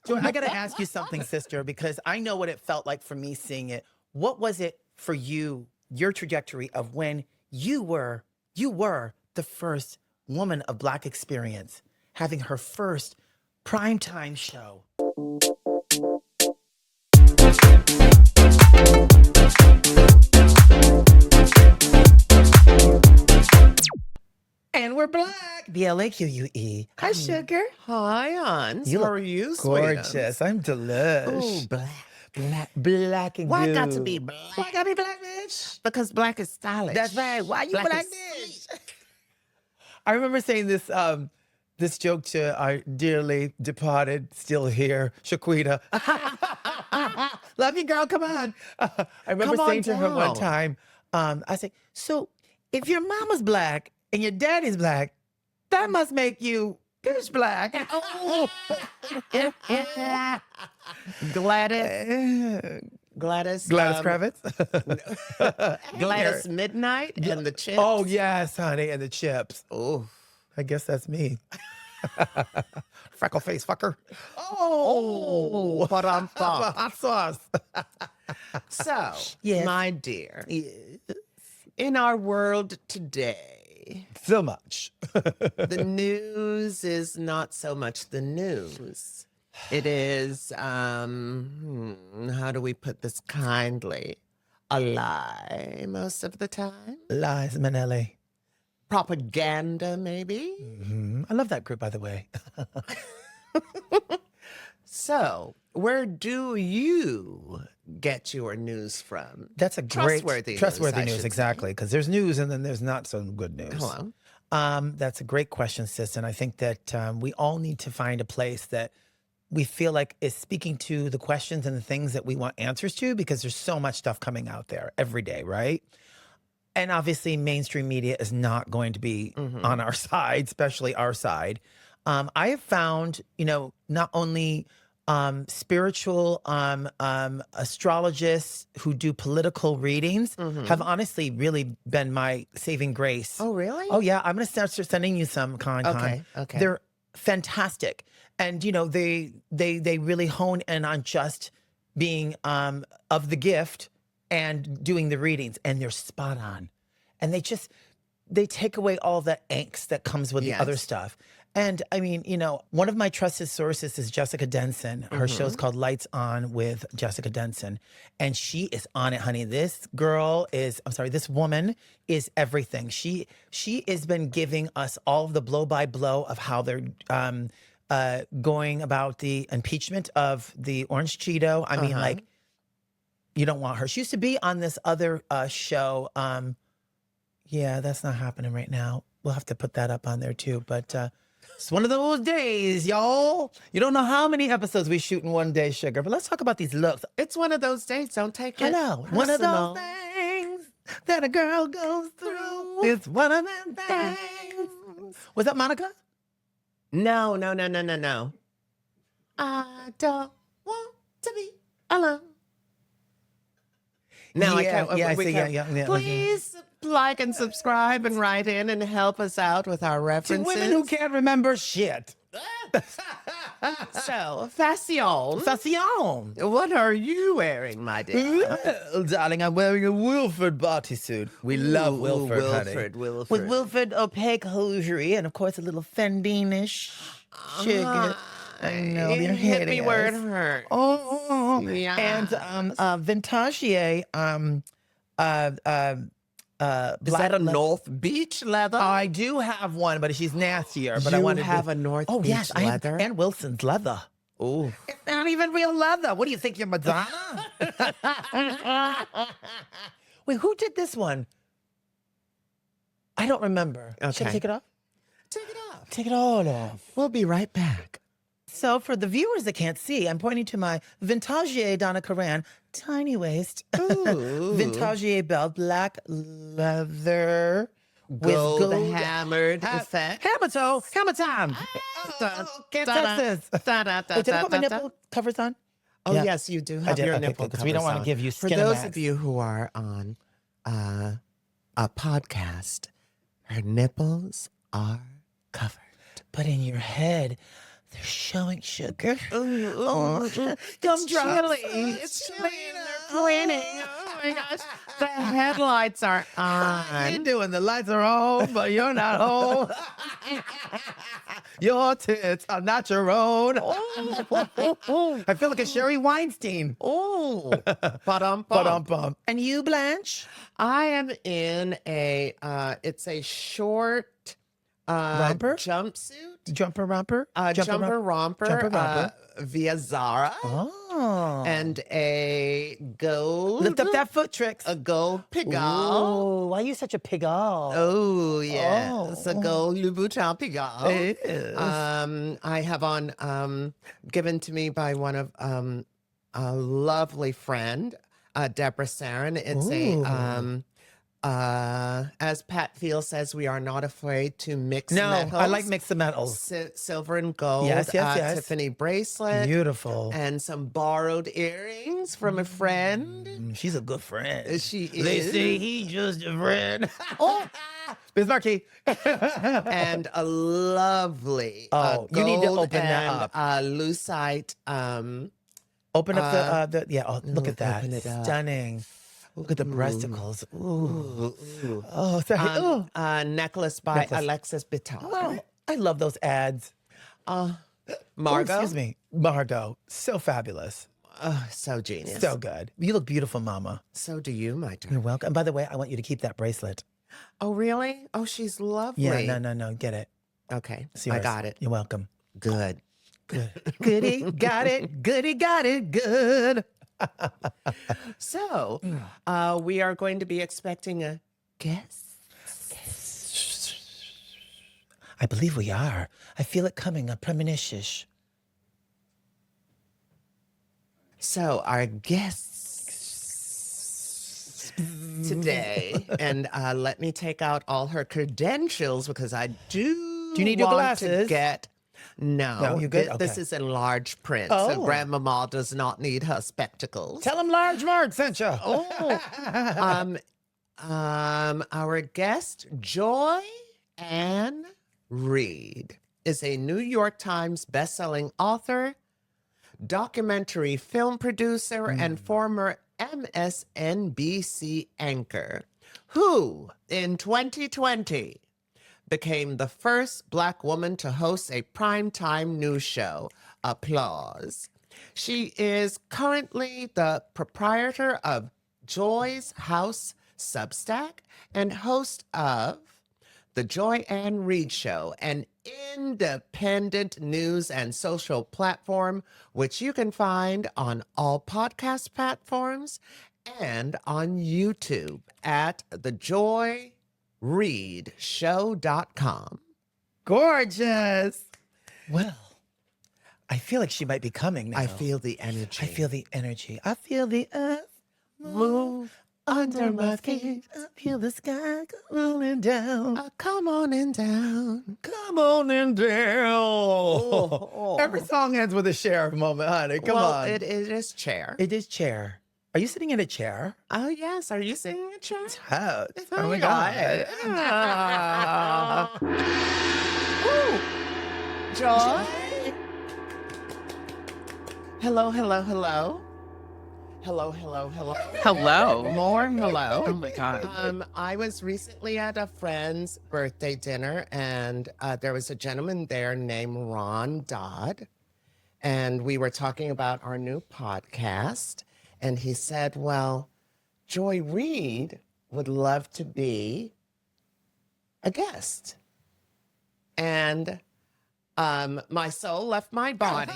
Joy, I got to ask you something, sister, because I know what it felt like for me seeing it. What was it for you, your trajectory of when you were the first woman of Black experience having her first primetime show? And we're Blaque. Blaque. Hi, sugar. Hi, Hans. You How look are you, gorgeous. I'm delish. Oh, black. Black and Why good. got to be black? Why gotta be black, bitch? Because black is stylish. That's right. Why you black, is bitch? I remember saying this this joke to our dearly departed, still here, Shaquita. Love you, girl. Come on. I remember Come on saying to her one down. time, I say, so if your mama's black and your daddy's black, that must make you pitch black. Gladys. Gladys Gladys. Kravitz. Gladys Midnight and the chips. Oh, yes, honey, and the chips. Oh. I guess that's me. Freckle face fucker. Oh. Hot sauce. So, Yes. my dear, Yes. in our world today, So much. the news is not so much the news. It is, how do we put this kindly? A lie most of the time. Lies, Manelli. Propaganda, maybe. I love that group, by the way. So, where do you get your news from? That's a great Trustworthy news, I should say. exactly. Because there's news and then there's not so good news. Hello. That's a great question, sis. And I think that we all need to find a place that we feel like is speaking to the questions and the things that we want answers to, because there's so much stuff coming out there every day, right? And obviously mainstream media is not going to be on our side, especially our side. I have found, not only spiritual astrologists who do political readings have honestly really been my saving grace. Oh, really? Oh, yeah. I'm going to start sending you some, Con. Okay. They're fantastic. And, they really hone in on just being of the gift and doing the readings. And they're spot on. And they take away all the angst that comes with the other Yes. stuff. And I mean, one of my trusted sources is Jessica Denson. Her show's called Lights On with Jessica Denson. And she is on it, honey. This woman is everything. She has been giving us all of the blow by blow of how they're going about the impeachment of the Orange Cheeto. I mean, like, you don't want her. She used to be on this other show. Yeah, that's not happening right now. We'll have to put that up on there too. But it's one of those days, y'all. You don't know how many episodes we shoot in one day, sugar. But let's talk about these looks. It's one of those days. Don't take it Hello. One of those things that a girl goes through. It's one of them things. Was that Monica? No. I don't want to be alone. No, I can't. Yeah, I we see. can't. Yeah. Please like and subscribe and write in and help us out with our To references. women who can't remember shit. So, Fashion, what are you wearing, my dear? Well, darling, I'm wearing a Wilford bodysuit. We love Wilford, honey. Wilford. With Wilford opaque hosiery and, of course, a little Fendine-ish sugar. I know, your head Hit me where it hurts. Oh, Yeah. and Vintagier, Is that a North Beach leather? I do have one, but she's nastier. But I You want to have a North Beach yes, I have, leather? and Wilson's leather. Ooh. It's not even real leather. What do you think, you're Madonna? Wait, who did this one? I don't remember. Should I Okay. take it off? Take it off. Take it all off. We'll be right back. So for the viewers that can't see, I'm pointing to my Vintagier Donna Karan tiny waist, Ooh. Vintagier belt, black leather Gold with hammered effect. Hammer toe, hammer time. Can't touch this. Wait, did I put my nipple covers on? Oh, Yeah. yes, you do I have did. your Okay, nipple because we don't covers want to on. give you For skin those wax. of you who are on a podcast, her nipples are covered. But in your head, They're showing sugar. Oh, Gumdrops. It's chilly and they're pointing. Oh my gosh. The headlights are How you on. doing? The lights are on, but you're not home. Your tits are not your own. I feel like a Sherry Weinstein. Oh, ba-dum-bum. Ba-dum-bum. And you, Blanche? I am in it's a short Romper? jumpsuit. Jumper romper? Jumper romper, Jumper romper. via Zara, Oh. and a gold. Lift up that foot, Tricks. A gold Pigalle. Oh, why are you such a Pigalle? Oh yes, a Oh. gold Louboutin Pigalle. It is. I have on given to me by one of a lovely friend, Deborah Sarin. It's as Pat Thiel says, we are not afraid to mix metals. I like mix the metals. Silver and gold. Yes. Tiffany bracelet. Beautiful. And some borrowed earrings from a friend. She's a good friend. She is. They say he just a friend. Oh, Bismarcky. And a lovely Oh, you need to gold open that and, up. lucite. Open up the yeah. Oh, look at that. Open it up. Stunning. Look at the breasticles. Ooh. Ooh. Oh, sorry. Ooh. Necklace by Necklace. Alexis Bittar. Oh, I love those ads. Margot. Oh, excuse me. Margot. So fabulous. So genius. So good. You look beautiful, Mama. So do you, my You're darling. welcome. And by the way, I want you to keep that bracelet. Oh, really? Oh, she's lovely. Yeah, no. Get it. Okay, It's I yours. got it. You're welcome. Good. Good. Goody, got it. Goody, got it. Good. So, we are going to be expecting a guest. I believe we are. I feel it coming, a premonition. So, our guests today, and let me take out all her credentials because I do you need your want to glasses? get. No, you good? This Okay. is in large print, Oh. so Grandmama does not need her spectacles. Tell him Large Mark sent you. Oh, our guest, Joy Reid, is a New York Times bestselling author, documentary film producer, and former MSNBC anchor, who in 2020 became the first Black woman to host a primetime news show. Applause. She is currently the proprietor of Joy's House Substack and host of The Joy Reid Show, an independent news and social platform, which you can find on all podcast platforms and on YouTube at thejoyreidshow.com. Gorgeous. Well, I feel like she might be coming now. I feel the energy. I feel the energy. I feel the earth move under my feet. I feel the sky rolling down. Come on and down. Come on and down. Oh. Every song ends with a share moment, honey. Come Well, on. it is chair. It is chair. Are you sitting in a chair? Oh, yes. Are you singing a chair? Oh, Oh, my God. Ooh. Joy. Hello. Hello. More hello. Oh my God. I was recently at a friend's birthday dinner, and there was a gentleman there named Ron Dodd, and we were talking about our new podcast, and he said, well, Joy Reid would love to be a guest. And my soul left my body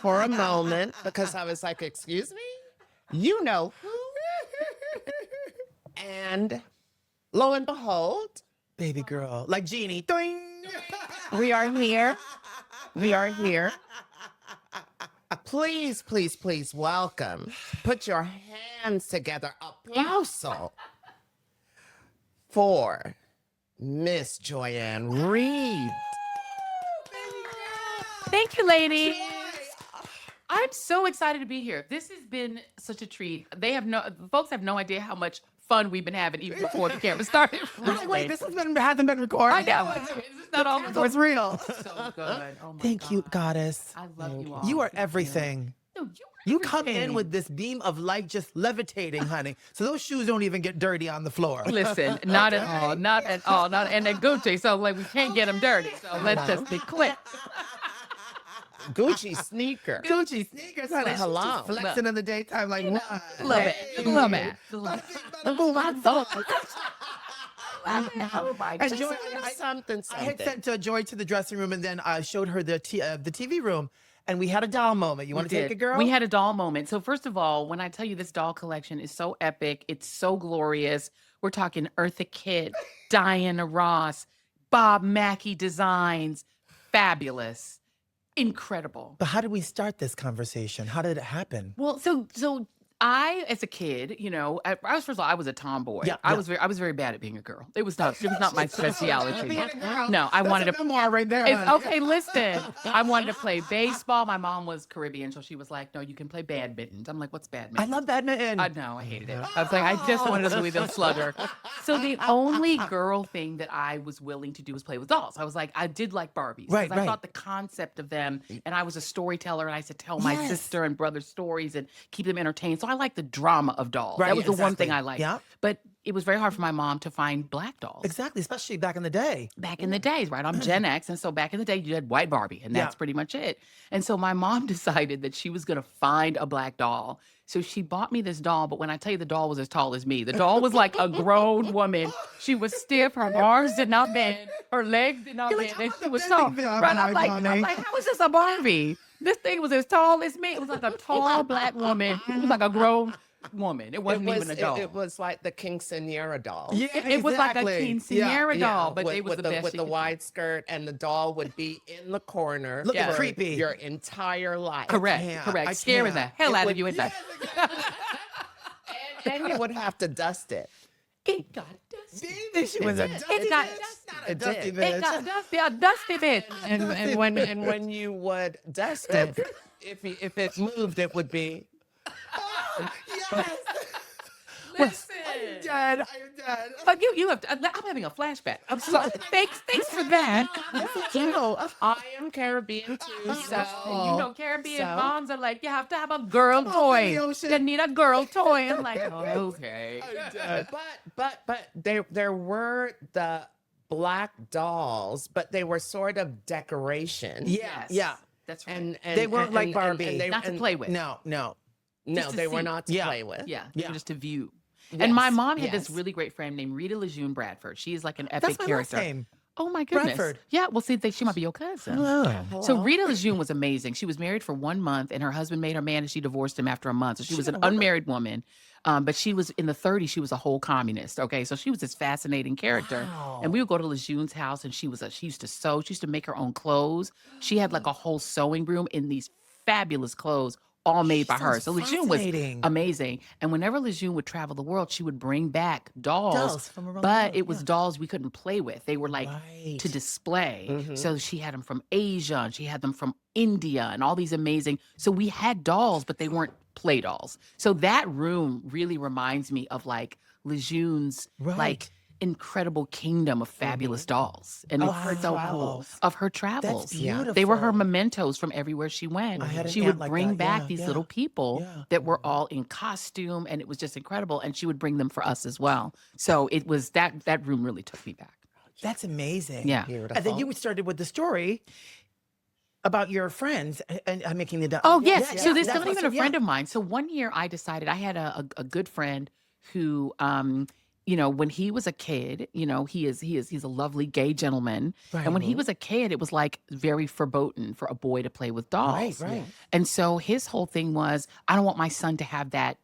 for a moment because I was like, excuse me? You know who? And lo and behold, Baby girl. Like Genie. Doing. we are here. We are here. Please, please, please welcome. Put your hands together. Applausal for Miss Joyanne Reid. Thank you, ladies. I'm so excited to be here. This has been such a treat. Folks have no idea how much fun we've been having even before the camera started. I'm like, wait, this hasn't been recorded. I know. This is not all So it's real. so good. Oh my Thank you, God. goddess. I love you all. You are Thank everything. No, You come in with this beam of light just levitating, honey. So those shoes don't even get dirty on the floor. Listen, not at all, not at all, not and they're Gucci, so like we can't get them dirty. So let's just be quick. Gucci sneaker. Gucci sneakers, honey. She's Hello. just flexing in the daytime like, what? Love it, love it. Oh my And God. Joy, Something. I had sent Joy to the dressing room, and then I showed her the TV room, and we had a doll moment. You want to take it, girl? We had a doll moment. So first of all, when I tell you this doll collection is so epic, it's so glorious. We're talking Eartha Kitt, Diana Ross, Bob Mackie designs, fabulous, incredible. But how did we start this conversation? How did it happen? Well, so I, as a kid, you know, I was first of all, I was a tomboy. Yeah, I yeah. was very bad at being a girl. It was not my speciality. No, I That's wanted a to. memoir right there. It's, honey. okay, listen. I wanted to play baseball. My mom was Caribbean, so she was like, "No, you can play badminton." I'm like, "What's badminton?" I love badminton. I know, I hated it. I was like, I just wanted a Louisville Slugger. So the only girl thing that I was willing to do was play with dolls. I was like, I did like Barbies. Right, 'cause I right. thought the concept of them, and I was a storyteller, and I used to tell my Yes. sister and brother stories and keep them entertained. So I like the drama of dolls. Right, That was the one exactly. thing I liked. Yeah. But it was very hard for my mom to find black dolls. Exactly, especially back in the day. Back in the days, right? I'm Gen X. And so back in the day, you had white Barbie, and that's Yeah. pretty much it. And so my mom decided that she was going to find a black doll. So she bought me this doll. But when I tell you the doll was as tall as me, the doll was like a grown woman. She was stiff. Her arms did not bend. Her legs did not You're bend. like, and "How she was the tall. bending feel, Right? honey?" I'm like, how is this a Barbie? This thing was as tall as me. It was like a tall black woman. It was like a grown woman. It wasn't even a doll. It was like the quinceanera doll. Yeah, It was like a exactly. quinceanera doll, but with, it was with the best. with she the could do. wide skirt, and the doll would be in the corner, Looking for creepy. your entire life. Correct, can't. correct. I Scaring the can't. hell It out of would- you inside. And you would have to dust it. It got dusty. Baby, she was a did. dusty It got bitch. dusty. Not a It dusty did. bitch. It got dusty, a dusty bitch. And when you would dust it, if it moved, it would be. Yes. Listen. I'm dead. I'm dead. But you have to, I'm having a flashback. I'm sorry. Thanks for that. You know, I am Caribbean too, so You know, Caribbean So? moms are like, you have to have a girl in the toy. ocean. You need a girl toy. I'm like, oh, okay. But there were the black dolls, but they were sort of decoration. Yeah, yeah. That's right. And They weren't like Barbie. they- Not to play with. No, no. No, Just to they were see. not to Yeah. play with. Yeah, they Yeah. were just to view. Yes, And my mom had yes. this really great friend named Rita Lejeune Bradford. She is like an epic That's my last character. name. Oh my goodness. Bradford. Yeah, well, see, she might be your cousin. Oh. So Rita Lejeune was amazing. She was married for 1 month, and her husband made her mad, and she divorced him after a month. So she was an unmarried woman, but she was in the 30s. She was a whole communist. Okay, so she was this fascinating character. Wow. And we would go to Lejeune's house, and she used to sew. She used to make her own clothes. She had like a whole sewing room in these fabulous clothes, all made by her. Sounds So Lejeune was fascinating. amazing. And whenever Lejeune would travel the world, she would bring back dolls, Dolls from around the but world, it was yeah. dolls we couldn't play with. They were like Right. to display. Mhm. So she had them from Asia, and she had them from India, and all these amazing. So we had dolls, but they weren't play dolls. So that room really reminds me of like Lejeune's Right. like incredible kingdom of fabulous dolls, and Oh, it's her so cool travels. of her travels. That's beautiful. They were her mementos from everywhere she went. I had an She aunt would like bring that. back Yeah, these yeah. little people Yeah. that were all in costume, and it was just incredible. And she would bring them for us as well. So it was that room really took me back. That's amazing. Yeah. And then you started with the story about your friends and making the. Oh yes. Yeah, So yeah, this that's not even a awesome. friend of mine. So one year I decided I had a good friend who you know, when he was a kid, you know, he's a lovely gay gentleman. Right. And when he was a kid, it was like very verboten for a boy to play with dolls. Right. And so his whole thing was, I don't want my son to have that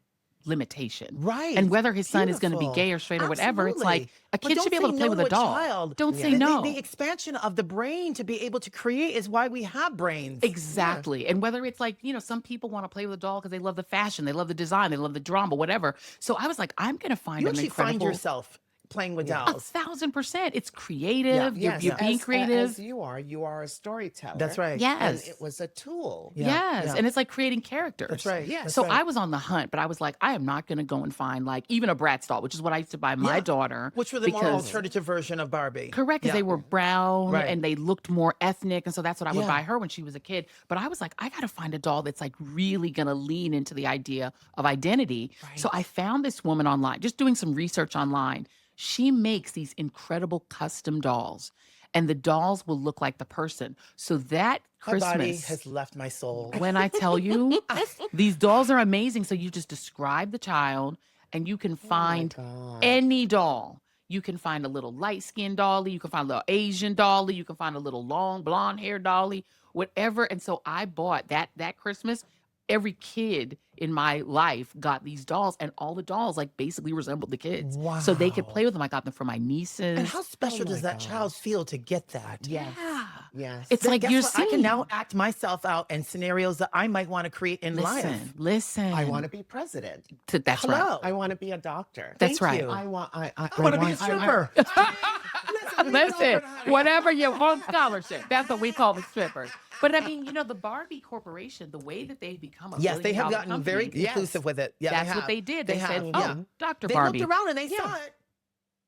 limitation. Right. And whether his son is going to be Beautiful. gay or straight or whatever, it's like Absolutely. a But kid don't should be able say to play no with to a doll. child. Don't say The- no. The expansion of the brain to be able to create is why we have brains. Exactly. And whether it's like, you know, some people want to play with a doll because they love the fashion, they love the design, they love the drama, whatever. So I was like, I'm going to find You an actually incredible. find yourself playing with Yeah. dolls. 1,000%. It's creative. You're being creative. As you are a storyteller. That's right. Yes. And it was a tool. Yeah, Yes. yeah. And it's like creating characters. That's right. Yes. That's So right. I was on the hunt, but I was like, I am not going to go and find like even a Bratz doll, which is what I used to buy my Yeah. daughter. Which were the more because- alternative version of Barbie. Correct, because Yeah. they were brown Right. and they looked more ethnic. And so that's what I would Yeah. buy her when she was a kid. But I was like, I got to find a doll that's like really going to lean into the idea of identity. So I found this woman online, just doing some research online. She makes these incredible custom dolls, and the dolls will look like the person. So that My body Christmas, has left my soul. when I tell you, these dolls are amazing. So you just describe the child, and you can find God. any doll. You can find a little light-skinned dolly. You can find a little Asian dolly. You can find a little long blonde hair dolly, whatever. And so I bought that Christmas. Every kid in my life got these dolls, and all the dolls like basically resembled the kids. So they could Wow. play with them. I got them for my nieces. And how special my does that God. child feel to get that? Yes. Yeah. Yes. It's Then like guess you're what? I can seeing. now act myself out in scenarios that I might want to create in life. Listen. I want to be president. That's right. Hello. I want to be a doctor. That's Thank right. you. I want I want to be a stripper. Listen, whatever you want, scholarship. That's what we call the strippers. But I mean, the Barbie Corporation, the way that they've become a Yes, they have billion-dollar gotten very company, Yes. inclusive with it. Yeah, that's they what have. they did. They They said, have, "Oh, yeah. Dr. They Barbie," looked around and they Yeah. saw it.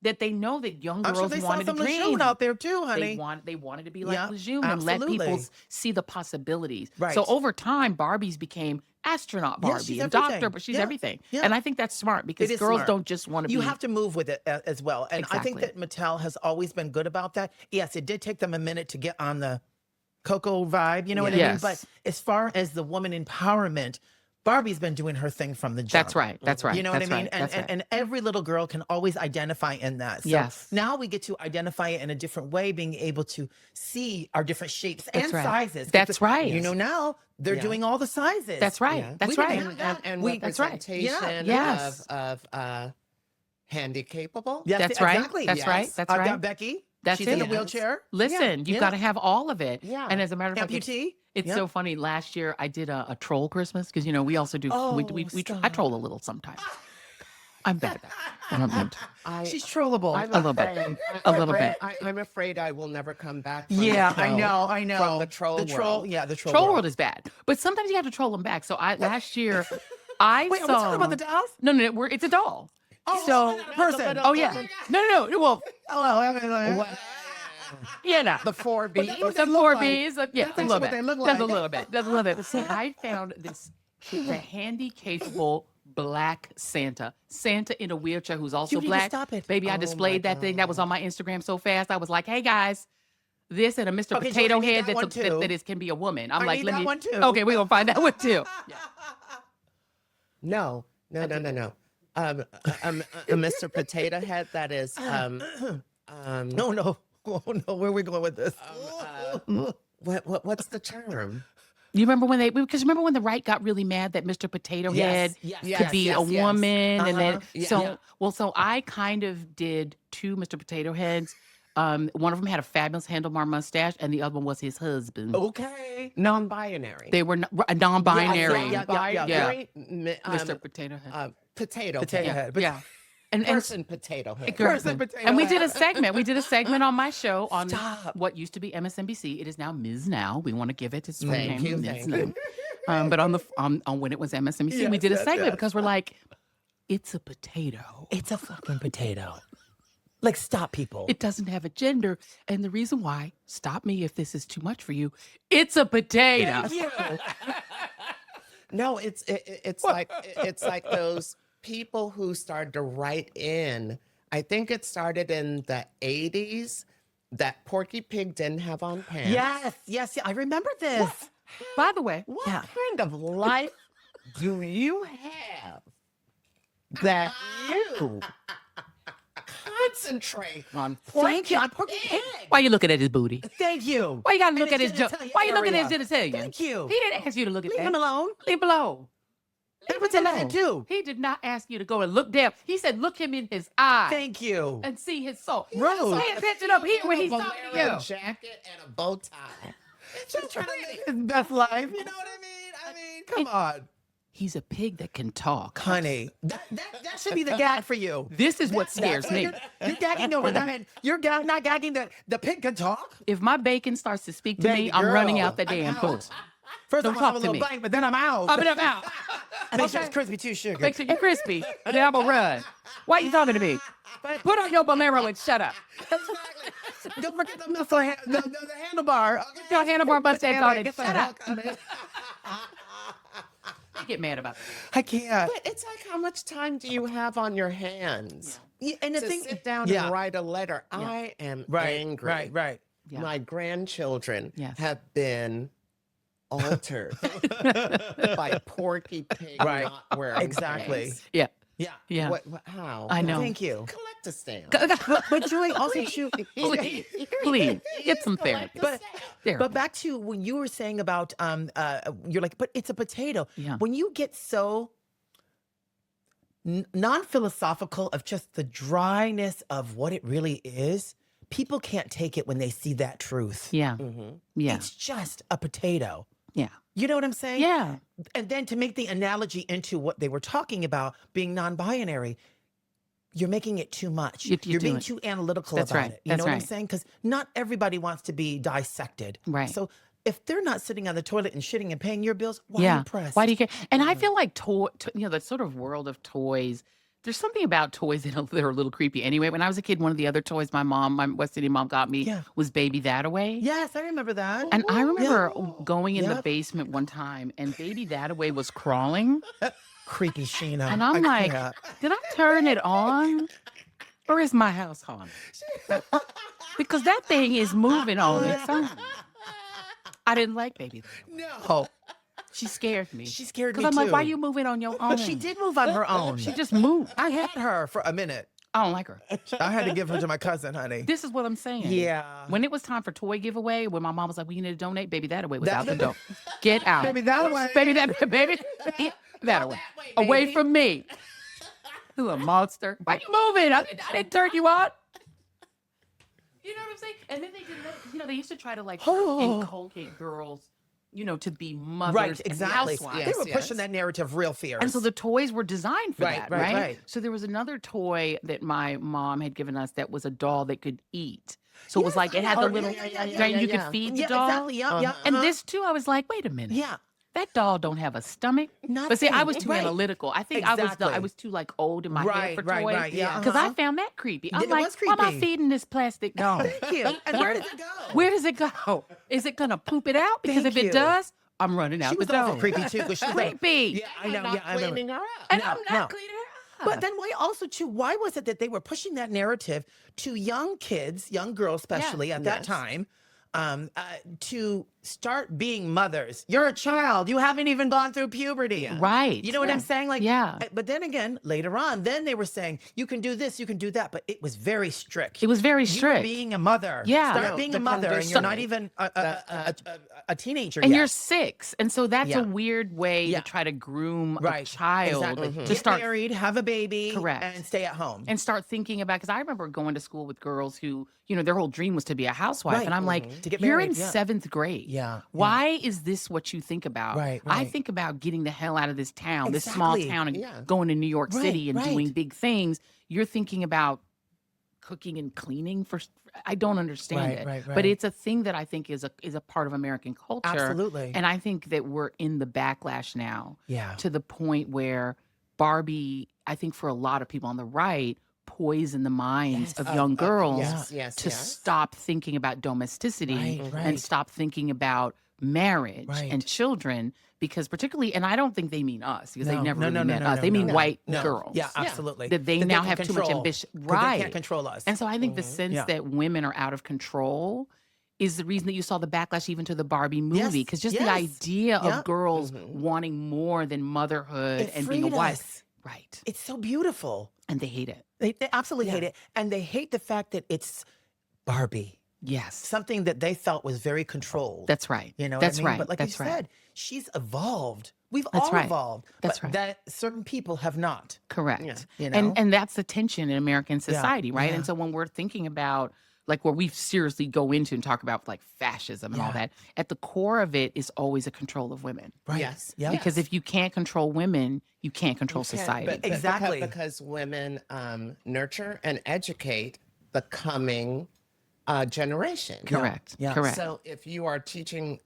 that they know that young I'm girls sure they saw wanted to some Lejeune dream. out there too, honey. They wanted to be like Yeah, Lejeune and let people absolutely. see the possibilities. Right. So over time, Barbies became astronaut Yeah, Barbie she's and everything. doctor, but she's Yeah, everything. yeah. And I think that's smart because is girls smart. don't just want to be. You have to move with it as well. And I think that Exactly. Mattel has always been good about that. Yes, it did take them a minute to get on the Coco vibe, you know what I mean? Yes. But as far as the woman empowerment, Barbie's been doing her thing from the jump. That's right. That's right. You know what I that's mean? right, And, that's right. and every little girl can always identify in that. So Yes. now we get to identify it in a different way, being able to see our different shapes and That's right. sizes. That's right. You know, now they're Yeah. doing all the sizes. That's right. Yeah. That's We right. didn't have that. And That's right. representation Yes. of handy capable. Yes, That's right. exactly. That's Yes. right. That's I've right. got Becky. That's She's it. in a Yes. wheelchair. Listen, you've yeah. got to have all of it. Yeah. And as a matter of fact, Amputee. it's Yeah. so funny. Last year, I did a troll Christmas because we also do. I troll a little sometimes. I'm bad at that. I don't mean to. She's trollable. I'm A little bit. afraid- A little bit. I'm afraid I will never come back. From Yeah, the I troll- know, I know. From the troll The troll, world. yeah, the troll, Troll world. world is bad, but sometimes you have to troll them back. So last year, I Wait, are we saw. talking about the dolls? No, it's a doll. So Person. Oh yeah. No. Well, Hello. The 4B. the four B's. Yeah, a actually little what bit. they look Just a like. little bit. Just a little bit. So I found this. It's a handy, capable black Santa. Santa in a wheelchair who's also You need to black. stop it. Baby, I Oh, displayed my that thing. That was on my Instagram so fast. I was like, hey guys. This and a Mr. Okay, Joy, Potato I need Head that one too. that is can be a woman. I'm I like, need let that me. one too. Okay, we're gonna find that one too. No. A Mr. Potato Head that is No. Oh no, where are we going with this? what's the term? You remember when remember when the right got really mad that Mr. Potato Head yes, could yes, be yes, a yes. woman, and then Yeah. so I kind of did two Mr. Potato Heads. One of them had a fabulous handlebar mustache, and the other one was his husband. Okay. Non-binary. They were non-binary. Yeah. Non-binary. Mr. Potato Head. Potato Potato Head. Head. But Yeah. And Person Potato Head. Person Potato and we did a Head. segment. We did a segment on my show on Stop. what used to be MSNBC. It is now Ms. Now. We want to give it its Thank name, you, Ms. thank Now. you. But on when it was MSNBC, we Yes, did a yes, segment yes. because we're like, it's a potato. It's a fucking potato. Like, stop, people. It doesn't have a gender. And the reason why, stop me if this is too much for you, it's a potato. No, it's like those people who started to write in. I think it started in the 80s that Porky Pig didn't have on pants. Yes. I remember this. By the way, What Yeah. kind of life do you have that you concentrate on Thank you. Porky Pig? why you looking at his booty? Thank you. Why you gotta And look at his his genitalia Why you looking at area. his genitalia? Thank you. He didn't ask you to look at Leave that. him alone. Leave him alone. Leave him alone, too. He did not ask you to go and look down. He said, look him in his eye Thank you. and see his soul. Rude. Pay attention up here when he's A talking to Valero you. jacket and a bow tie. Just trying to live his best life. You know what I mean? Come on. he's a pig that can talk. Honey, that should be the gag for you. This is what scares me. You're gagging over that. You're not gagging the pig can talk. If my bacon starts to speak to Baby me, I'm running girl, out the damn I'm pool. out. First Don't of all, I have talk a to little me. bite, but then I'm out. I'm out. Make sure it's crispy too, sugar. Make sure you're crispy. Then I'm gonna run. Why are you talking to me? Put on your Bolero and shut up. Don't forget the missile, the handlebar. Okay. Your handlebar mustache on it. Get the Shut heck up. out of it. I get mad about that. I can't. But it's like, how much time do you have on your hands Yeah, and the to thing, sit down yeah. and write a letter? I am angry. Right. Yeah. My grandchildren Yes. have been altered by Porky Pig Right. not wearing Exactly. pants. Yeah. Yeah. What, how? I know. Thank you. Collect a stamp. But Joy, also too. Please get some therapy. But back to when you were saying about you're like, but it's a potato. Yeah. When you get so non-philosophical of just the dryness of what it really is, people can't take it when they see that truth. Yeah. Yeah. It's just a potato. Yeah. You know what I'm saying? Yeah. And then to make the analogy into what they were talking about being non-binary, you're making it too much. You You're being do it. too analytical That's about right. it. You That's know what I'm right. saying? Because not everybody wants to be dissected. Right. So if they're not sitting on the toilet and shitting and paying your bills, why are Yeah. you pressed? Why do you care? And I feel like the sort of world of toys. There's something about toys that are a little creepy. Anyway, when I was a kid, one of the other toys my West Indian mom got me Yeah. was Baby Thataway. Yes, I remember that. And I remember going in the Yep. basement one time, and Baby Thataway was crawling, Creepy Sheena. and I'm I like, can't. did I turn it on, or is my house haunted? Because that thing is moving on its own. I didn't like Baby Thataway. No. She scared me. She scared me Because I'm too. like, why are you moving on your own? She did move on her own. She just moved. I had her for a minute. I don't like her. I had to give her to my cousin, honey. This is what I'm saying. Yeah. When it was time for toy giveaway, when my mom was like, "We need to donate," Baby Thataway was out the That- door. Get out. Baby Thataway. Baby Thataway. Away from me. You a monster. Why you moving? I didn't turn you on. You know what I'm saying? And then they did, they used to try to like inculcate girls, to be mothers Right, and exactly. housewives. They were Yes, pushing that narrative real fierce. And so the toys were designed for Right, that, right, right? right. So there was another toy that my mom had given us that was a doll that could eat. So it was like it had the little thing you could feed the yeah, doll. exactly. Yeah. And this too, I was like, wait a minute. Yeah. That doll don't have a stomach. But see, I was too Right. analytical. I think I Exactly. was too like old in my head for toys. Right. Yeah. Because I found that creepy. I'm It like, was why am I creepy. feeding this plastic doll? Thank you. And where does it go? Where does it go? Is it gonna poop it out? Because Thank if you. it does, I'm running out She the was door. also creepy too. 'Cause she was like- Creepy. Yeah, I know. Not Yeah, I remember. cleaning her up. And No, I'm not no. cleaning her up. But then why was it that they were pushing that narrative to young kids, young girls especially at that Yes. time, to start being mothers? You're a child. You haven't even gone through puberty. Right. You know what I'm saying? Like, Yeah. But then again, later on, then they were saying you can do this, you can do that, but it was very strict. It was very You were strict. being a mother. Yeah. Start No, being the a mother, and you're not conditioning. even a teenager And yet. you're 6. And so that's Yeah. a weird way Yeah. to try to groom a Right. child Exactly. to Get start married, have a baby, Correct. and stay at home. and start thinking about, because I remember going to school with girls who, their whole dream was to be a housewife. Right. And I'm like, To get you're married, in yeah. 7th grade. Yeah. Why is this what you think about? Right, I right. think about getting the hell out of this town, this small Exactly. town, and Yeah. going to New York Right, City and right. doing big things. You're thinking about cooking and cleaning I don't understand Right, it. right, But right. it's a thing that I think is a part of American culture. Absolutely. And I think that we're in the backlash now Yeah. to the point where Barbie, I think for a lot of people on the right, poison the minds Yes. of young girls Yes. to stop thinking about domesticity Right, right. and stop thinking about marriage Right. and children, because particularly, and I don't think they mean us, because No, they've never no, really no, met no, us. no, They mean no. white No. girls. Yeah, absolutely. That they That now can have too much control, ambition. 'cause Right. They can't control us. And so I think the sense Yeah. that women are out of control is the reason that you saw the backlash even to the Barbie movie. Yes, Because just the yes. idea Yeah. of girls wanting more than motherhood It and being a freed wife. us. Right. It's so beautiful. And they hate it. They absolutely hate it. And they hate the fact that it's Barbie, Yes. something that they felt was very controlled. That's right. You know That's what I mean? right. But like That's you right. said, she's evolved. We've That's all right. evolved. That's but right. that certain people have not. Correct. Yeah. You know? And that's the tension in American society, right? yeah. And so when we're thinking about like where we seriously go into and talk about like fascism and all Yeah. that, at the core of it is always a control of women. Right. Yes. Yep. Because if you can't control women, you can't control You can't, society. but Exactly. because women nurture and educate the coming generation. Correct. Yeah. Correct. So if you are teaching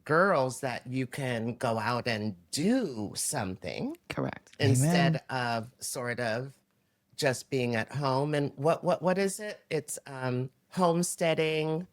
girls that you can go out and do something Correct. instead of sort of just being at home, and what is it? It's homesteading.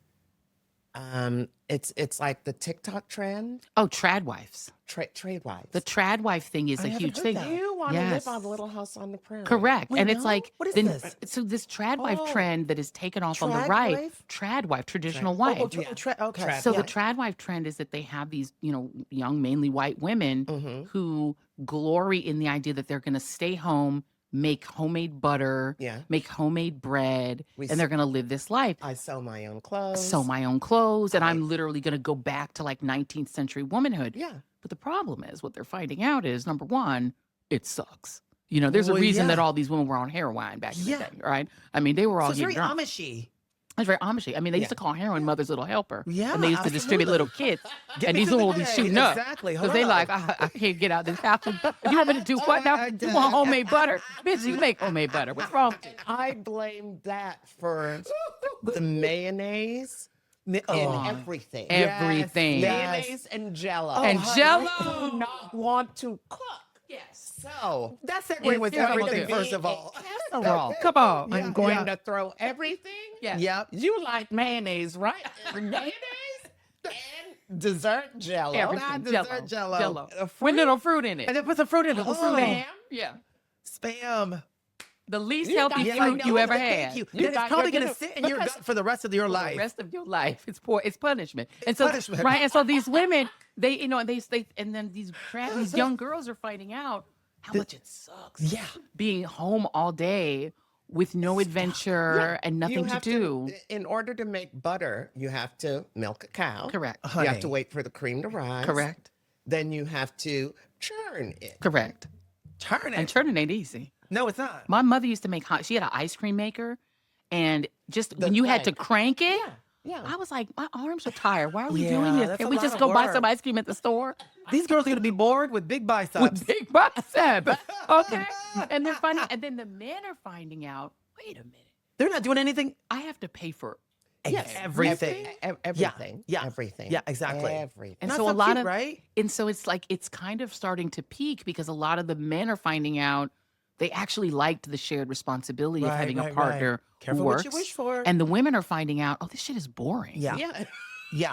It's like the TikTok trend, Oh, trad wives. trade wives. The trad wife thing is I a haven't huge heard thing. that. You want to Yes. live on a little house on the prairie. Correct. Wait, and it's no? like What is then this? so this trad wife Oh. trend that is taken off on the Trad right. wife? Trad wife, traditional Trad- wife. Yeah. Okay. Trad So wife. the trad wife trend is that they have these, young, mainly white women Mhm. who glory in the idea that they're going to stay home, make homemade butter, Yeah. make homemade bread, We and they're going to live this life. I sew my own clothes. Sew my own clothes, and I- I'm literally going to go back to like 19th century womanhood. Yeah. But the problem is, what they're finding out is, number one, it sucks. There's a Well, reason that yeah. all these women were on heroin back in the Yeah. day, right? I mean, they were all So it's getting very drunk. Amishy. It's very Amishy. I mean, they used Yeah. to call heroin mother's little helper. Yeah, And they used to distribute little kids. Get And me these through the will be day. shooting up. Exactly. Because they Hello. like, I can't get out this house. If you want me to do what now? You want homemade butter? Bitch, you make homemade butter. What's wrong with you? I blame that for the mayonnaise in Oh. everything. Everything. Yes. Mayonnaise and Jello. And honey, Jell-O. I do not want to cook. Yes. So That segue with Here's what I'm everything, gonna do. first of all. casserole. Come on. I'm going to throw everything. Yes. Yep. You like mayonnaise, right? mayonnaise and dessert Jello. Everything. Not Jello. dessert Jell-O. Jello. A With fruit. little fruit in it. And then put some fruit in it. Little Oh. fruit in it. Yeah. Spam. The least You healthy got- I fruit know, you ever but had. Thank you. You That is got probably your going to dinner- sit in your because- gut for the rest of your For life. the rest of your life. It's punishment. And It's so punishment. right, and so these women, they and then these young girls are finding out how much it sucks. Yeah. Being home all day with no adventure and You nothing to have do. In order to make butter, you have to milk a cow. Correct. You have Honey. to wait for the cream to rise. Correct. Then you have to churn it. Correct. Turn it. And churning ain't easy. No, it's not. My mother used to make she had an ice cream maker, and just when you had to crank it, Yeah. I was like, my arms are tired. Why are we Yeah, doing this? that's Can a we lot just of go buy work. some ice cream at the store? These girls are going to be bored with big biceps. With big biceps. Okay. And they're finding, and then the men are finding out, wait a minute, They're not doing anything. I have to pay for Yes. Everything. Everything. Yeah. Everything. Yeah, exactly. Everything. And That's so a lot cute, of right? and so it's like it's kind of starting to peak because a lot of the men are finding out they actually liked the shared responsibility of Right, having right, a right. partner Careful who what works. you wish for. And the women are finding out, oh, this shit is boring. Yeah. Yeah. Yeah.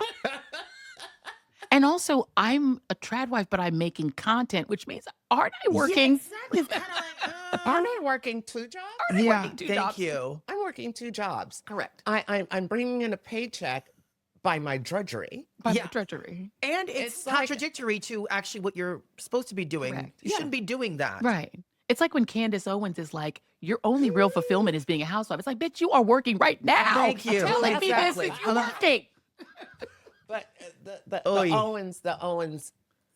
And also, I'm a trad wife, but I'm making content, which means aren't I working? Exactly. It's kind of like, Aren't I working 2 jobs? yeah. working two Thank jobs? you. I'm working 2 jobs. Correct. I'm bringing in a paycheck by my drudgery. By Yeah. the treasury. And it's, It's like- contradictory to actually what you're supposed to be doing. Correct. You shouldn't be doing that. Right. It's like when Candace Owens is like, your only real fulfillment is being a housewife. It's like, bitch, you are working right now. Thank you. Telling Exactly. me this is you're working. But the Oy. Owens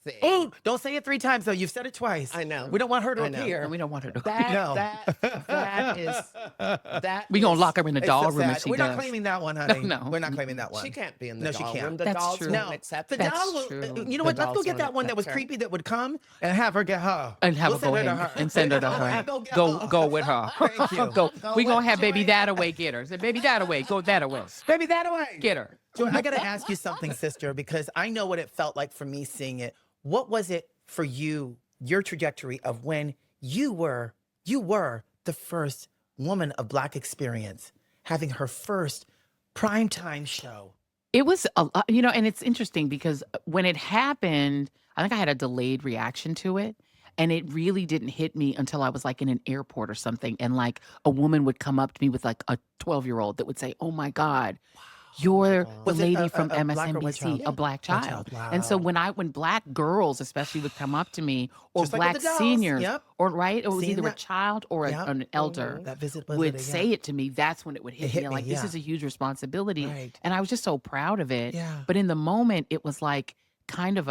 thing. Oh, don't say it 3 times though. You've said it twice. I know. We don't want her to I know. appear. And we don't want her to. That, No. that is that We gonna is- lock her in the It's doll so room sad. if she We're does. not claiming that one, honey. No. We're not claiming that one. She can't be in the No, she doll can't. room. The That's dolls true. won't No, accept the it. That's doll will. true. You know The what? Let's go dolls get won't that one that was accept her. creepy that would come and have her get her. And have We'll her go send her to ahead her. and send her to We'll her. have her get Go her. go with her. Thank you. Go. We with gonna have baby Joy. that away get her. Say baby that away. Go that away. Baby, that away. Get her. Joy, I gotta ask you something, sister, because I know what it felt like for me seeing it. What was it for you, your trajectory of when you were the first woman of Black experience having her first primetime show? It was a lot, and it's interesting because when it happened, I think I had a delayed reaction to it. And it really didn't hit me until I was like in an airport or something. And like a woman would come up to me with like a 12-year-old that would say, oh my God, you're the Was it lady a from Black or white MSNBC, child? a Black White child. child, And so wow. when Black girls especially would come up to me, or Just like Black with the dolls, seniors, yep. or right, it was Seeing either a that- child or Yep. an elder That visit would say it to me, that's when it would hit, hit me. I'm me, like, this yeah. is a huge responsibility. Right. And I was just so proud of it. Yeah. But in the moment, it was like kind of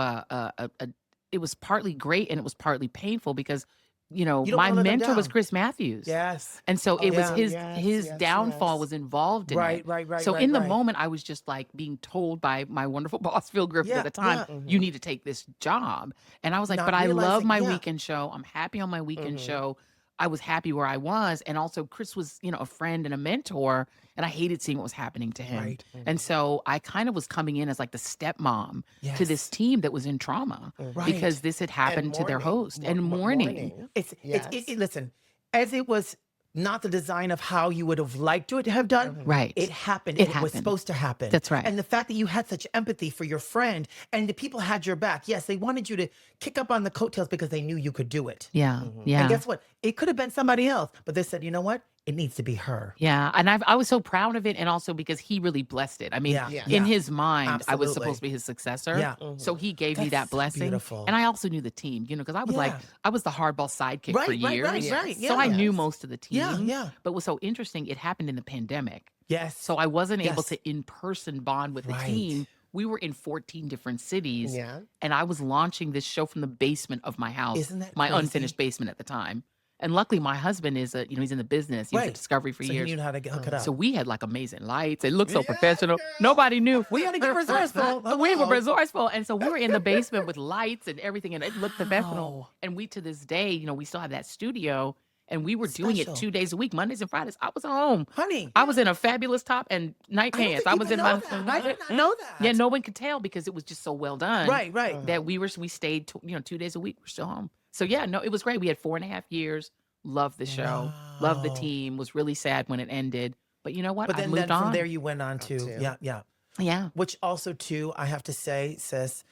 it was partly great and it was partly painful because You don't my wanna let them mentor was down. Chris Matthews. Yes. And so it was yeah. his Yes, downfall yes. was involved in Right, it. right, right, So right, in the right. moment, I was just like being told by my wonderful boss, Phil Griffith at Yeah, the time, yeah. you need to take this job. And I was like, Not but I love realizing, my yeah. weekend show. I'm happy on my weekend show. I was happy where I was. And also Chris was, a friend and a mentor. And I hated seeing what was happening to him. Right. And so I kind of was coming in as like the stepmom to this Yes. team that was in trauma Right. because this had happened to their host and mourning. It's Yes. listen, as it was not the design of how you would have liked it to have done. Right. It happened. It It was happened. supposed to happen. That's right. And the fact that you had such empathy for your friend and the people had your back. Yes, they wanted you to kick up on the coattails because they knew you could do it. Yeah. Yeah. And guess what? It could have been somebody else, but they said, you know what? It needs to be her. Yeah, and I was so proud of it, and also because he really blessed it. I mean, Yeah, Yeah. in yeah. his mind, I was Absolutely. supposed to be his successor. Yeah. So he gave me that That's so blessing, beautiful. and I also knew the team. Because I was like, Yeah. I was the hardball sidekick for Right, right, years, right, right. so I Yeah. knew most of the team. Yeah, yeah. But what's so interesting, it happened in the pandemic, Yes. so I wasn't able Yes. to in person bond with the Right. team. We were in 14 different cities, Yeah. and I was launching this show from the basement of my house, Isn't that my crazy? unfinished basement at the time. And luckily, my husband is he's in the business. He was Right. at Discovery for So years. you knew how to hook it up. So we had like amazing lights. It looked so professional. Nobody knew. We gotta get resourceful. We were Hello. resourceful. And so we were in the basement with lights and everything, and it looked professional. Wow. And we, to this day, we still have that studio, and we were doing it Special. 2 days a week, Mondays and Fridays. I was home. Honey. I was in a fabulous top and night I don't pants. think I was in people my. know that. I did not know that. Yeah, no one could tell because it was just so well done. Right, right. That we stayed 2 days a week. We're still home. So yeah, no, it was great. We had 4.5 years. Loved the show. Loved the Wow. team. Was really sad when it ended. But you know what? But I then, moved from on. there you went on to, to. yeah. Yeah. Which also too, I have to say, sis,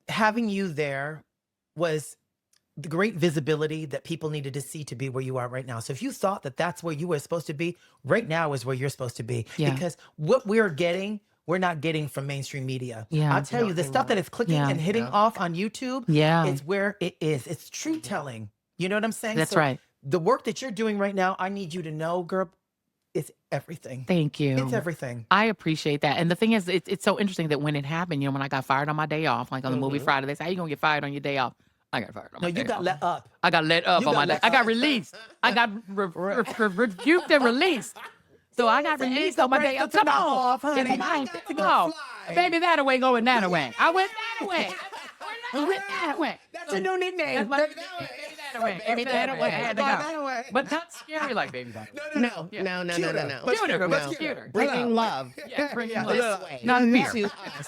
having you there was the great visibility that people needed to see to be where you are right now. So if you thought that that's where you were supposed to be, right now is where you're supposed to be. Yeah. Because what we're getting, we're not getting from mainstream media. Yeah. I'll tell you, the stuff that is clicking Yeah. and hitting off on YouTube Yeah. is where it is. It's truth telling. You know what I'm saying? That's So right. The work that you're doing right now, I need you to know, girl, it's everything. Thank you. It's everything. I appreciate that. And the thing is, it's so interesting that when it happened, when I got fired on my day off, like on the movie Friday, they say, how you going to get fired on your day off? I got fired on my No, day you got off. let up. I got let up You on got my day. let I got up. released. I got rebuked and released. So I got released on my day off. Come on. honey. Come on. Baby, that away going that way. I went that way. I went that way. That's a new nickname. That's my that way. Baby, that way. I had to go. But not scary like baby that way. No. Cuter, but No. cuter. Bringing love Yeah, bringing this love. way Not fear. to us.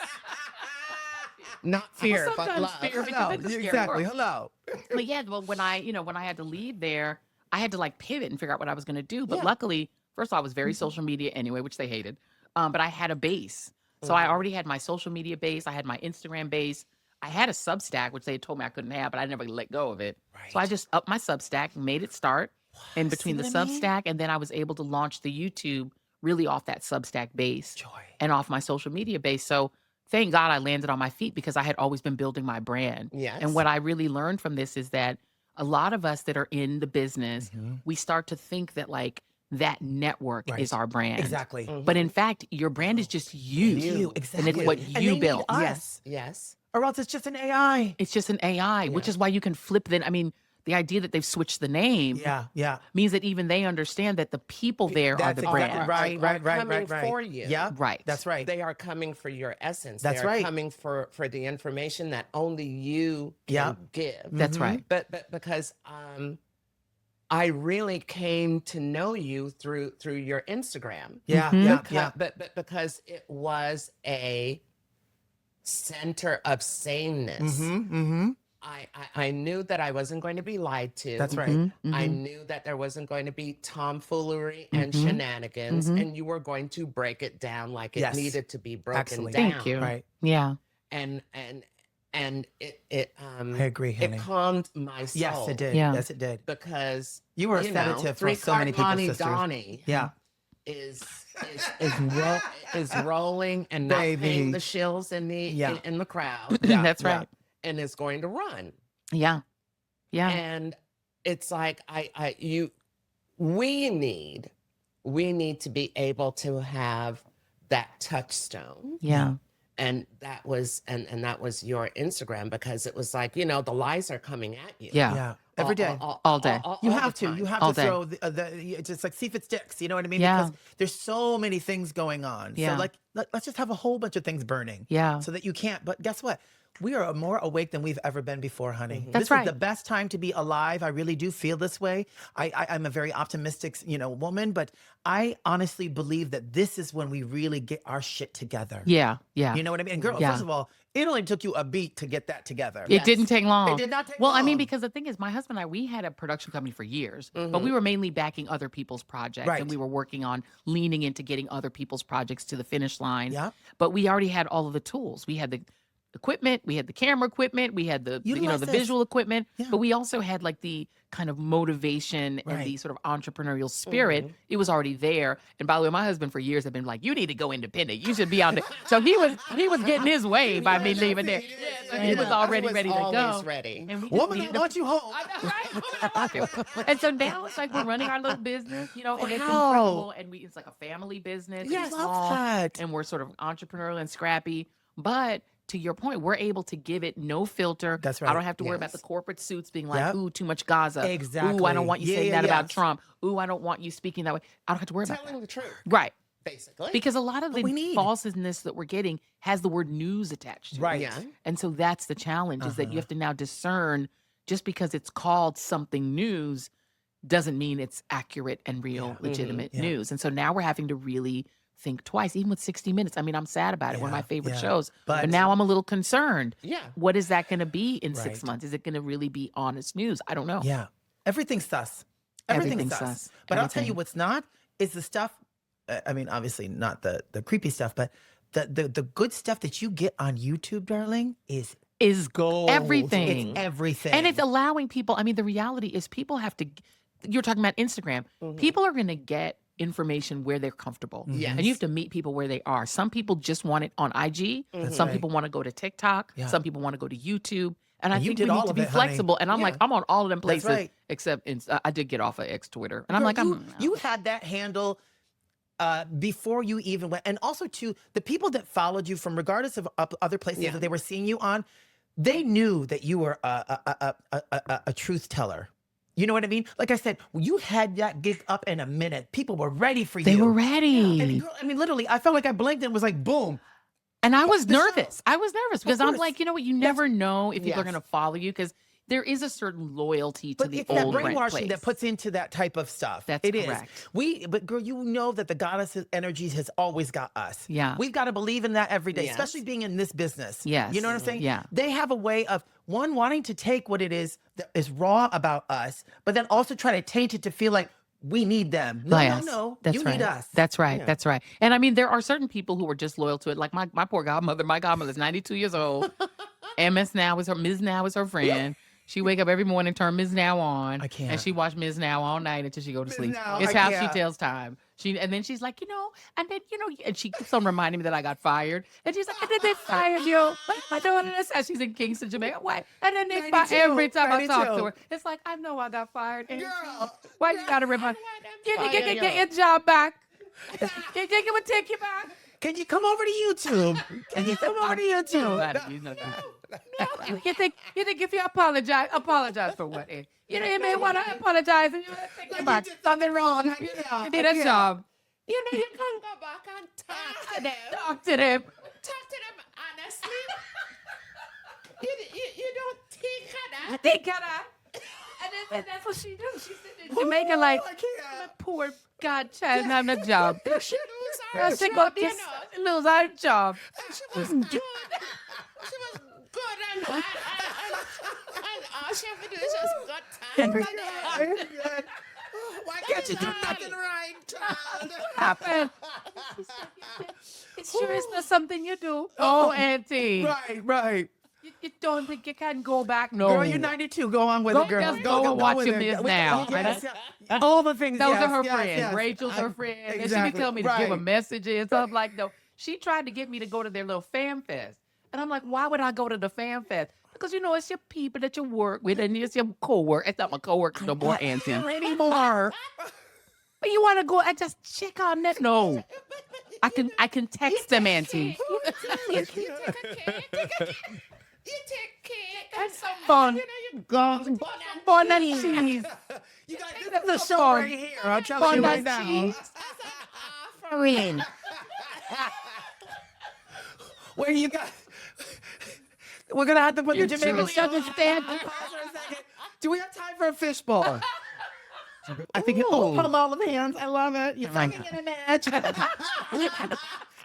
Not fear, but sometimes love. fear because Hello. it's a scary Exactly. world. Hello. But yeah, well, when I had to leave there, I had to like pivot and figure out what I was going to do. But luckily, first of all, I was very social media anyway, which they hated. But I had a base. So I already had my social media base. I had my Instagram base. I had a Substack, which they had told me I couldn't have, but I never let go of it. So I just upped my Substack, made it start. And between the what I mean? Substack and then I was able to launch the YouTube really off that Substack base Joy. and off my social media base. So thank God I landed on my feet because I had always been building my brand. Yes. And what I really learned from this is that a lot of us that are in the business, we start to think that like that network Right. is our brand. Exactly. But in fact, your brand is just you. You, exactly. And it's what And they you need built. us, Yes. or else it's just an AI. It's just an AI, which is why you can flip the idea that they've switched the name Yeah. means that even they understand that the people there are That's the exactly brand. right. coming for you. Yeah. Right. That's right. They are coming for your essence. That's they are right. coming for the information that only you can Yeah. give. That's right. But because I really came to know you through your Instagram. Yeah. Mhm. Yeah. But because it was a center of sameness. Mm-hmm. I knew that I wasn't going to be lied to. That's right. Mhm, I mhm. knew that there wasn't going to be tomfoolery and Mhm, shenanigans, mhm. and you were going to break it down like it Yes. needed to be broken Excellent. down. Thank you. Right. Yeah. And it I agree, honey. it calmed my soul. Yes, it did. Yeah. Yes, it did. Because You were a you know, sedative for three so many people, Cartani sisters. Donnie Yeah. is rolling and not Baby. paying the shills in the Yeah. in the crowd Yeah, That's yeah. right. and is going to run. Yeah. Yeah. And it's like we need to be able to have that touchstone. Yeah. And that was that was your Instagram, because it was like, the lies are coming at you. Yeah. Yeah. Every day. All day. You all have the to. time. You have All to day. throw it's just like see if it sticks. You know what I mean? Yeah. Because there's so many things going on. Yeah. So like let's just have a whole bunch of things burning. Yeah. So that you can't. But guess what? We are more awake than we've ever been before, honey. That's This right. is the best time to be alive. I really do feel this way. I'm a very optimistic, woman, but I honestly believe that this is when we really get our shit together. Yeah. Yeah. You know what I mean? And girl, Yeah. first of all, it only took you a beat to get that together. It didn't take long. It did not take Well, I mean, long. because the thing is, my husband and I, we had a production company for years, but we were mainly backing other people's projects. Right. And we were working on leaning into getting other people's projects to the finish line. Yeah. But we already had all of the tools. We had the equipment, we had the camera equipment, we had the Utilize the this. visual equipment, Yeah. but we also had like the kind of motivation and the Right. sort of entrepreneurial spirit. It was already there. And by the way, my husband for years had been like, "You need to go independent. You should be out there." So he was getting his way by me leaving there. Yeah, so he was already ready to go. Always ready. And we just Woman, I needed to want you home. I know, right? Woman, I want you. And so now it's like we're running our little business, and it's Wow. incredible. And it's like a family business. Yeah, It's I love small, that. and we're sort of entrepreneurial and scrappy. But to your point, we're able to give it no filter. That's I right. don't have to worry about Yes. the corporate suits being like, Yep. "Ooh, too much Gaza." Ooh, I Exactly. don't want you Yeah, saying yeah, that yeah. about Trump. Ooh, I don't want you speaking that way. I don't have to worry about Telling that. the truth, Right. basically. Because a lot of What we need. the falseness that we're getting has the word news attached to it. Right. Yeah. And so that's the challenge, is that you have to now discern, just because it's called something news doesn't mean it's accurate and real, legitimate Yeah. news. And so now we're having to really think twice, even with 60 Minutes. I mean, I'm sad about it. One of my Yeah, favorite yeah. shows. But But- now I'm a little concerned. Yeah. What is that going to be in 6 Right. months? Is it going to really be honest news? I don't know. Yeah. Everything's sus. Everything's sus. sus. But I'll tell you Everything. what's not is the stuff. I mean, obviously not the creepy stuff, but the good stuff that you get on YouTube, darling, is gold. Everything. It's everything. And it's allowing people, I mean, the reality is people have to, you're talking about Instagram. People are going to get information where they're comfortable. Yes. And you have to meet people where they are. Some people just want it on IG. That's Some right. people want to go to TikTok. Yeah. Some people want to go to YouTube. And I And you think did we need all to of be it, honey. flexible. And I'm like, I'm on all of them That's places, right. except I did get off of X Twitter. And I'm Girl, like, you had that handle before you even went. And also, too, the people that followed you from regardless of other places Yeah. that they were seeing you on, they knew that you were a truth teller. You know what I mean? Like I said, you had that gig up in a minute. People were ready for they you. were ready. And girl, I mean, literally, I felt like I blinked and it was like, boom. And I was the show. nervous. I was nervous because I'm course. like, you know what? You never know if people are Yes. going to follow you, because there is a certain loyalty to But the it's that old brainwashing place. that puts into that type of stuff. That's It is. correct. But girl, you know that the goddess energies has always got us. Yeah. We've got to believe in that every day, Yes. especially being in this business. Yes. You know what I'm saying? Yeah. They have a way of, one, wanting to take what it is that is raw about us, but then also try to taint it to feel like we need them. No, Yes. no. That's You right. need us. That's right. Yeah. That's right. And I mean, there are certain people who are just loyal to it. Like my poor godmother. My godmother is 92 years old. Ms. Now is her Ms. Now is her friend. She wake up every morning, turn Ms. Now on. I can't. And she watch Ms. Now all night until she go to Ms. sleep. Now, It's I how can't. she tells time. And then she's like, and she keeps on reminding me that I got fired. And she's like, and then they fired you. My daughter says she's in Kingston, Jamaica. Why? And then they fired 92, every time I talk to 92. her. It's like, I know I got fired. And Girl. why you gotta remind? fire Get you. your job back. You think it would take you back? Can you come over to YouTube? Can you come over to YouTube? You think if you apologize for what? You may want to apologize and you think about something wrong. You did a job. You can go back and talk to them. Talk to them. Talk to them honestly. You don't think of that. Think of that. And that's what she do. She sit in Jamaica like, I can't. my poor godchild having a job. She lose her She job, go you just know. lose her job. She was good. She was good and all she have to do is just got time. Why can't you do nothing right, child? Happen. It sure is not something you do. Oh, auntie. Right. You don't think you can go back? No. Girl, you're 92. Go on with Go it, girl. just go and watch with your it. Miss Now. Yes, yeah. All the things. Those yes, are her yes, friends. yes. Rachel's her friend. And she be exactly. telling me to give her Right. messages. I'm like, no. She tried to get me to go to their little fan fest. And I'm like, why would I go to the fan fest? Because, it's your people that you work with and it's your co-work. It's not my co-workers no more, auntie. Not anymore. But you want to go and just check on that? No. I can text them, Auntie. You take a cake. That's so fun. Bon cheese. You guys, this is a show right here. I'll tell you right now. cheese. Offering. Where you got? We're gonna have to put You the Jamaican truly understand. Pause for a second. Do we have time for a fishbowl? I think put them all in the hands. I love it. You're fucking in a match.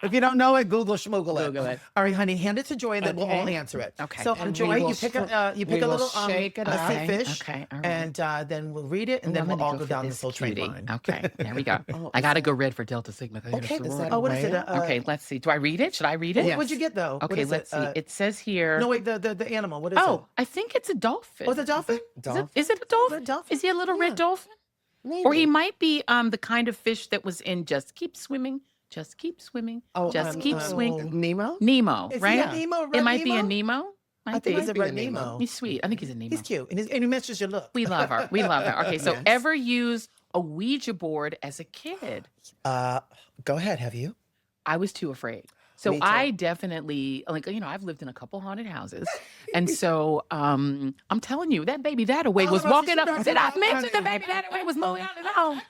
If you don't know it, Google schmoogle it. Google it. All right, honey, hand it to Joy, and then we'll Okay. all answer it. Okay. So, And Joy, we will you pick a little shake it up. fish, Okay, all right. and then we'll read it, and then I'm we'll gonna all go for down this this whole train cutie. line. Okay, there we go. I gotta go red for Delta Sigma. Okay, is that Oh, what is it? Okay, let's see. Do I read it? Should I read it? What'd you get though? What Okay, is let's it? see. It says here. No, wait, the animal. What is it? Oh, I think it's a dolphin. Oh, it's a dolphin? Is it a dolphin? A dolphin? Is he a little Yeah. red dolphin? Maybe. Or he might be the kind of fish that was in Just Keep Swimming. Just keep swimming. Just keep swinging. Nemo? Nemo, Is he right? a Nemo, It red might be a Nemo? Nemo. I Might think be. he's a Might be a red Nemo. Nemo. He's sweet. I think he's a Nemo. He's cute, and he matches your look. We love her. We love her. Okay, so Yes. ever use a Ouija board as a kid? Go ahead. Have you? I was too afraid. So Me too. I definitely, like, I've lived in a couple haunted houses. And so I'm telling you, that baby thataway was walking up. Did I mention the baby thataway was moving out of the home?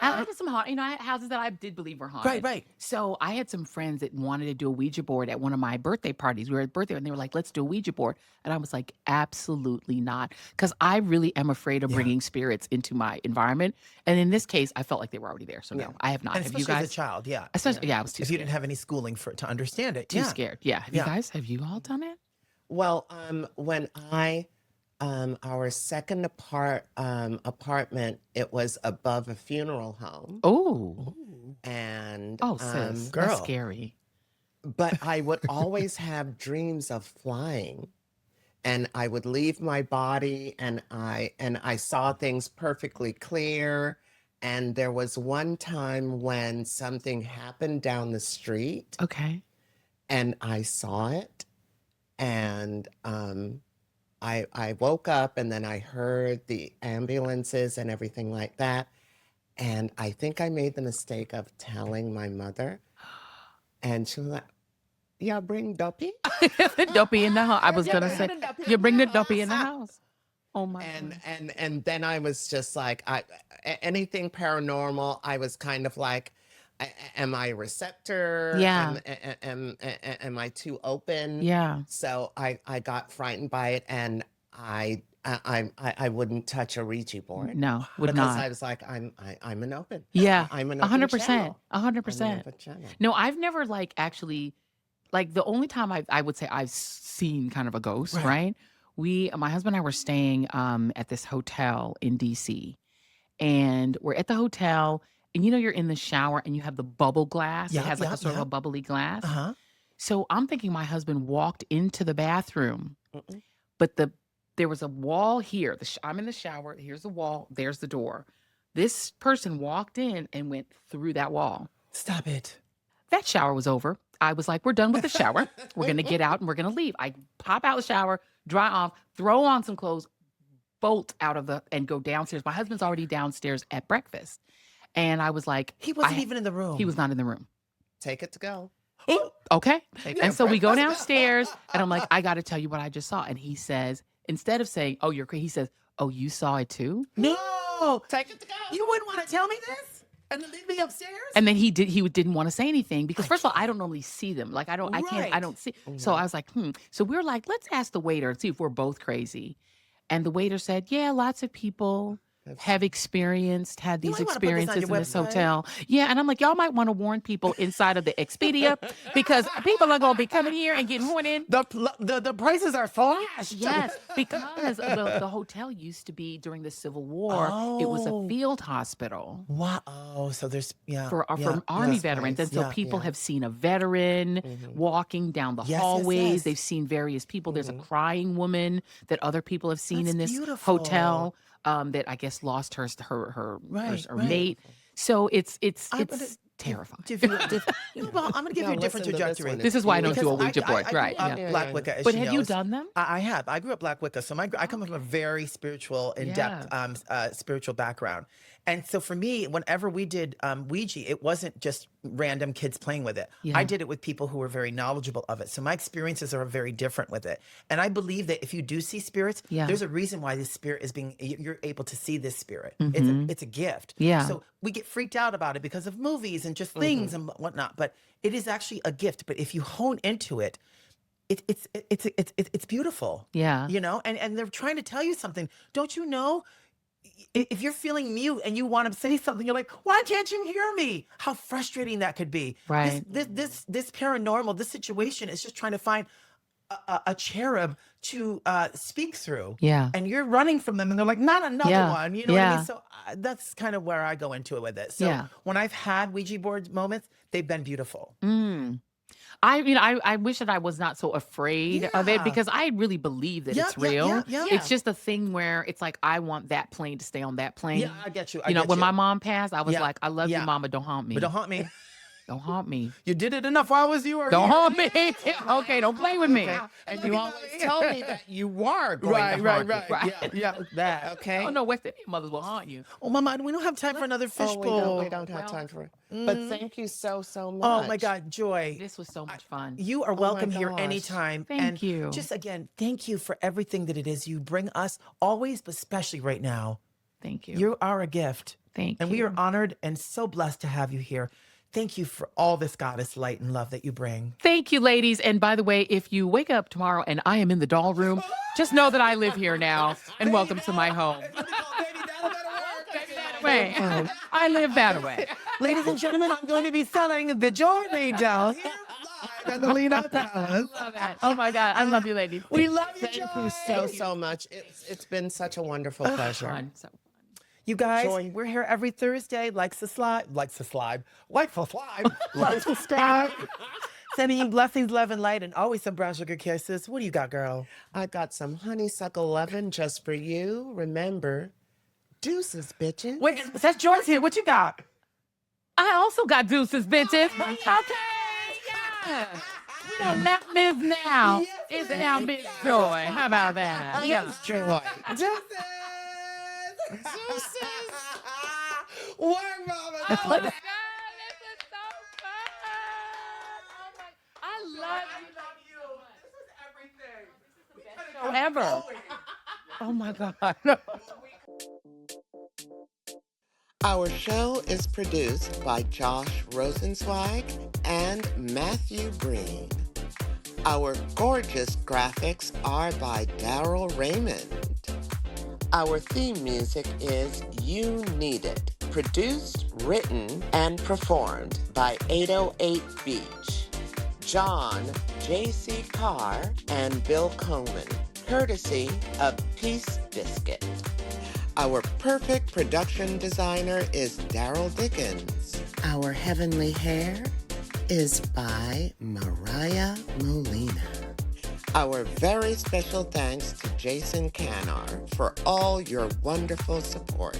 I lived in some houses that I did believe were haunted. Right. So I had some friends that wanted to do a Ouija board at one of my birthday parties. We were at birthday and they were like, let's do a Ouija board. And I was like, absolutely not. Because I really am afraid of bringing spirits into my environment. And in this case, I felt like they were already there. So no, I have not. And Have you especially guys? as a child, yeah. Especially, yeah, I was too If you scared. didn't have any schooling to understand it, Too scared. Yeah. Have Yeah. you guys? Have you all done it? Well, when our second apartment, it was above a funeral home, Oh. and Oh, sis. girl. That's scary. but I would always have dreams of flying, and I would leave my body, and I saw things perfectly clear. And there was one time when something happened down the street, Okay. and I saw it, and I woke up, and then I heard the ambulances and everything like that. And I think I made the mistake of telling my mother, and she was like, "Yeah, bring Duppy." Duppy in the house. I was going to say, you bring the Duppy in the house. Oh, my God. And then I was just like, anything paranormal, I was kind of like, am I a receptor? Yeah. Am I too open? Yeah. So I got frightened by it, and I wouldn't touch a Ouija board. No, would because not. I was like, I'm an open. Yeah. I'm an open 100%. channel. I'm an 100%. open channel. No, I've never actually, the only time I would say I've seen kind of a ghost, right? My husband and I were staying at this hotel in DC, and we're at the hotel, and you're in the shower and you have the bubble glass. Yeah, It has a sort of yeah. a bubbly glass. Uh-huh. So I'm thinking my husband walked into the bathroom, Mm-mm. but there was a wall here. I'm in the shower. Here's the wall. There's the door. This person walked in and went through that wall. Stop it. That shower was over. I was like, we're done with the shower. We're going to get out and we're going to leave. I pop out the shower, dry off, throw on some clothes, bolt out of and go downstairs. My husband's already downstairs at breakfast. And I was like, He wasn't even in the room. he was not in the room. Take it to go. Okay. Take And it. so we go downstairs and I'm like, I got to tell you what I just saw. And he says, instead of saying, oh, you're crazy, he says, oh, you saw it too? No. Take it to go. You wouldn't want to tell me this? And then leave me upstairs? And then he didn't want to say anything because first of all, I don't normally see them. Like I don't see. So I was like, So we were like, let's ask the waiter and see if we're both crazy. And the waiter said, yeah, lots of people have had these might wanna put this on experiences your in this website. hotel. Yeah. And I'm like, y'all might want to warn people inside of the Expedia because people are going to be coming here and getting horned in. The prices are flashed. Yes, because the hotel used to be during the Civil War. It was a Oh. field hospital Wow. Oh, so there's for Army veterans, and so yeah, people yeah. have seen a veteran walking down the Yes, yes, hallways. yes. They've seen various people. There's a crying woman that other people have seen That's in this beautiful. hotel that I guess lost her Right, right. mate. So it's I- but terrifying. Well, I'm going to give you a different listen to this trajectory. one. This is why I don't do a Ouija board, I grew right? up Yeah. Black Wicca, as But she have you knows. done them? I have. I grew up Black Wicca, so I come from a very spiritual, in-depth, spiritual background. And so for me, whenever we did Ouija, it wasn't just random kids playing with it. Yeah. I did it with people who were very knowledgeable of it. So my experiences are very different with it. And I believe that if you do see spirits, Yeah. there's a reason why this spirit is you're able to see this spirit. It's a gift. Yeah. So we get freaked out about it because of movies and just things and whatnot. But it is actually a gift. But if you hone into it, it's beautiful. Yeah. You know, and they're trying to tell you something. Don't you know? If you're feeling mute and you want to say something, you're like, why can't you hear me? How frustrating that could be. Right. This paranormal, this situation is just trying to find a cherub to speak through. Yeah. And you're running from them and they're like, not another Yeah. one. You know what I Yeah. mean? So that's kind of where I go into it with it. So Yeah. when I've had Ouija board moments, they've been beautiful. I wish that I was not so afraid of it Yeah. because I really believe that Yeah, it's yeah, real. yeah, yeah. It's just a thing where it's like I want that plane to stay on that plane. Yeah, I get you. I You know, get when you. my mom passed, I was Yeah, like, I love you, yeah. mama. Don't haunt me. But don't haunt me. Don't haunt me. You did it enough while I was you were Don't here. haunt me. Okay, don't play with me. And you always tell me that you were going Right, to right, haunt me. right. Yeah, that. Okay. Oh no, West Indian mothers will haunt you. Oh, Mama, we don't have time for another fishbowl. We don't have Well, time for it. But thank you so much. Oh my God, Joy. This was so much fun. You are welcome here gosh. anytime. Thank and you. Just again, thank you for everything that it is you bring us always, but especially right now. Thank you. You are a gift. Thank And you. we are honored and so blessed to have you here. Thank you for all this goddess light and love that you bring. Thank you, ladies. And by the way, if you wake up tomorrow and I am in the doll room, just know that I live here now and welcome to my home. Way. I live that way. Ladies and gentlemen, I'm going to be selling the Joy Reid doll here live at the Lina Palace. Love that. Oh my God. I love you, ladies. We love you, Thank you so much. It's been such a wonderful pleasure. Fun. So You guys, Joy. we're here every Thursday. Like, subscribe. Sending you blessings, love, and light, and always some brown sugar kisses. What do you got, girl? I got some honeysuckle lovin' just for you. Remember, deuces, bitches. Wait, that's Joyce here. What you got? I also got deuces, bitches. Okay. Yeah. We don't let Miss now. It's now Miss Joy. How about that? Yeah. Joy. Deuces! Work, mama. Oh my God, this is so fun. Oh my, I love you. This is everything. This is the best show ever. Oh my God. Our show is produced by Josh Rosenzweig and Matthew Breen. Our gorgeous graphics are by Daryl Raymond. Our theme music is You Need It, produced, written, and performed by 808 Beach, John J.C. Carr, and Bill Coleman, courtesy of Peace Biscuit. Our perfect production designer is Daryl Dickens. Our heavenly hair is by Mariah Molina. Our very special thanks to Jason Cannar for all your wonderful support.